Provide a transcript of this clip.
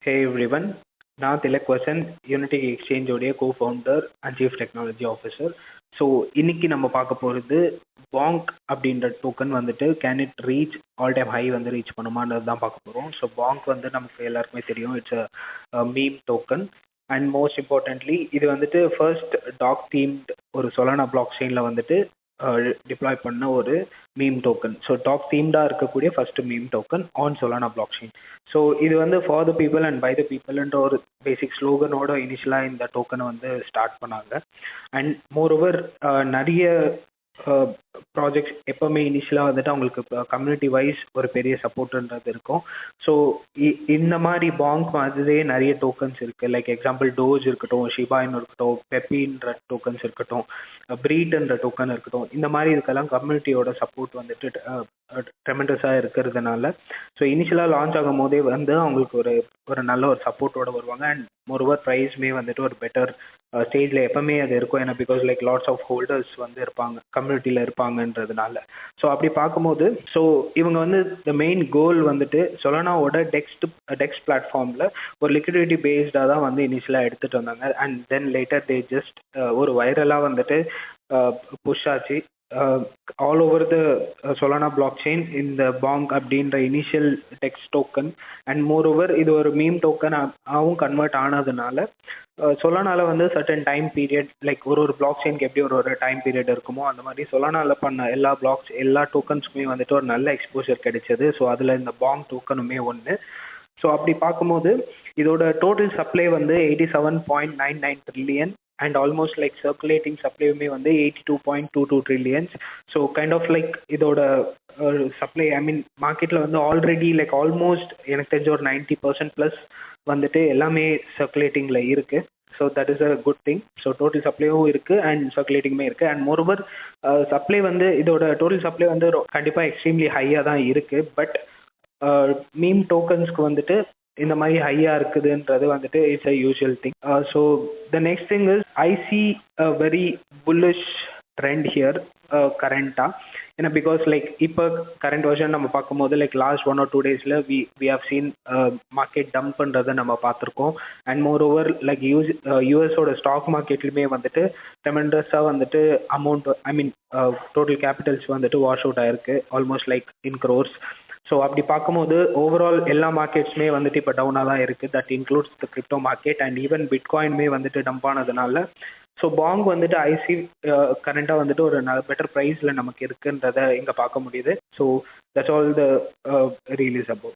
ஹே everyone, நான் Tilak Vasan, unity எக்ஸ்சேஞ்சோடைய co-founder and chief technology officer. So இன்னைக்கு நம்ம பார்க்க போகிறது பாங்க் அப்படின்ற டோக்கன் வந்துட்டு can it reach all time high வந்து ரீச் பண்ணுமான்றது தான் பார்க்க போகிறோம். ஸோ பாங்க் வந்து நமக்கு எல்லாருக்குமே தெரியும், it's a meme token. And most importantly இது வந்துட்டு ஃபர்ஸ்ட் டாக் தீம்ட் ஒரு சொலானா பிளாக் செயினில் வந்துட்டு டிப்ளாய் பண்ண ஒரு மீம் டோக்கன். ஸோ டாக் தீம்டாக இருக்கக்கூடிய first meme token on Solana block chain. So இது வந்து for the people and by the பீப்புள்ன்ற ஒரு பேசிக் ஸ்லோகனோட இனிஷியலாக இந்த டோக்கனை வந்து ஸ்டார்ட் பண்ணாங்க. அண்ட் மோரோவர் நிறைய ப்ராஜெக்ட்ஸ் எப்போவுமே இனிஷியலாக வந்துட்டு அவங்களுக்கு கம்யூனிட்டி வைஸ் ஒரு பெரிய சப்போர்ட்ன்றது இருக்கும். ஸோ இந்த மாதிரி பாங்க் மாதிரியே நிறைய டோக்கன்ஸ் இருக்குது. லைக் எக்ஸாம்பிள் டோஜ் இருக்கட்டும், ஷிபாயின்னு இருக்கட்டும், பெப்பின்ற டோக்கன்ஸ் இருக்கட்டும், ப்ரீட்ன்ற டோக்கன் இருக்கட்டும். இந்த மாதிரி இதுக்கெல்லாம் கம்யூனிட்டியோட சப்போர்ட் வந்துட்டு ட்ரெமெண்டஸாக இருக்கிறதுனால ஸோ இனிஷியலாக லான்ச் ஆகும் போதே வந்து அவங்களுக்கு ஒரு நல்ல ஒரு சப்போர்ட்டோட வருவாங்க. அண்ட் மோரோவர் ப்ரைஸுமே வந்துட்டு ஒரு பெட்டர் ஸ்டேஜில் எப்பவுமே அது இருக்கும். ஏன்னா because like lots of holders வந்து இருப்பாங்க, கம்யூனிட்டியில் இருப்பாங்கன்றதுனால. ஸோ அப்படி பார்க்கும்போது ஸோ இவங்க வந்து த மெயின் கோல் வந்துட்டு சொலானாவோட டெக்ஸ்ட் பிளாட்ஃபார்மில் ஒரு லிக்விடிட்டி பேஸ்டாக தான் வந்து இனிஷியலாக எடுத்துகிட்டு வந்தாங்க. And then later they just ஒரு வைரலாக வந்துட்டு புஷ் ஆச்சு all over the Solana block chain இந்த பாங்க் அப்படின்ற initial text token. And more over இது ஒரு மீம் டோக்கன் ஆகவும் கன்வெர்ட் ஆனதுனால சொலானால வந்து சர்டன் டைம் பீரியட் லைக் ஒரு பிளாக் செயின்க்கு எப்படி ஒரு டைம் பீரியட் இருக்குமோ அந்த மாதிரி சொலானால பண்ண எல்லா டோக்கன்ஸுக்குமே வந்துட்டு ஒரு நல்ல எக்ஸ்போஷர் கிடைச்சது. ஸோ அதில் இந்த பாங்க் டோக்கனுமே ஒன்று. ஸோ அப்படி பார்க்கும்போது இதோட டோட்டல் சப்ளை வந்து 87.99 trillion and almost like circulating சப்ளையுமே வந்து 82.22 ட்ரில்லியன்ஸ். ஸோ கைண்ட் ஆஃப் லைக் இதோட சப்ளை ஐ மீன் மார்க்கெட்டில் வந்து ஆல்ரெடி லைக் ஆல்மோஸ்ட் எனக்கு தெரிஞ்ச ஒரு 90% ப்ளஸ் வந்துட்டு எல்லாமே சர்க்குலேட்டிங்கில் இருக்குது. So that is a good thing. So total சப்ளையும் இருக்குது அண்ட் சர்க்குலேட்டிங்குமே இருக்குது. அண்ட் மோரோவர் சப்ளை வந்து இதோட டோட்டல் சப்ளை வந்து கண்டிப்பாக எக்ஸ்ட்ரீம்லி ஹையாக தான் இருக்குது. பட் மீம் டோக்கன்ஸ்க்கு வந்துட்டு இந்த மாதிரி ஹையாக இருக்குதுன்றது வந்துட்டு it's a usual thing. So the next thing is I see a very bullish trend here கரண்ட்டாக. ஏன்னா பிகாஸ் லைக் இப்போ கரண்ட் வெர்ஷன் நம்ம பார்க்கும்போது லைக் லாஸ்ட் 1 or 2 டேஸில் we have seen market dump பண்ணுறதை நம்ம பார்த்துருக்கோம். அண்ட் மோர் ஓவர் லைக் யூஎஸோட ஸ்டாக் மார்க்கெட்லையுமே வந்துட்டு ட்ரெமெண்டஸாக வந்துட்டு amount I mean total capitals வந்துட்டு வாஷ் அவுட் ஆயிருக்கு ஆல்மோஸ்ட் லைக் இன் க்ரோர்ஸ். ஸோ அப்படி பார்க்கும்போது ஓவரால் எல்லா மார்க்கெட்ஸுமே வந்துட்டு இப்போ டவுனாக தான் இருக்குது. That includes the crypto market and even பிட்காயினுமே வந்துட்டு டம்ப் ஆனதுனால ஸோ பாங்க் வந்துட்டு ஐசி கரண்ட்டாக வந்துட்டு ஒரு பெட்டர் ப்ரைஸில் நமக்கு இருக்குன்றதை இங்கே பார்க்க முடியுது. So that's all the reel is about.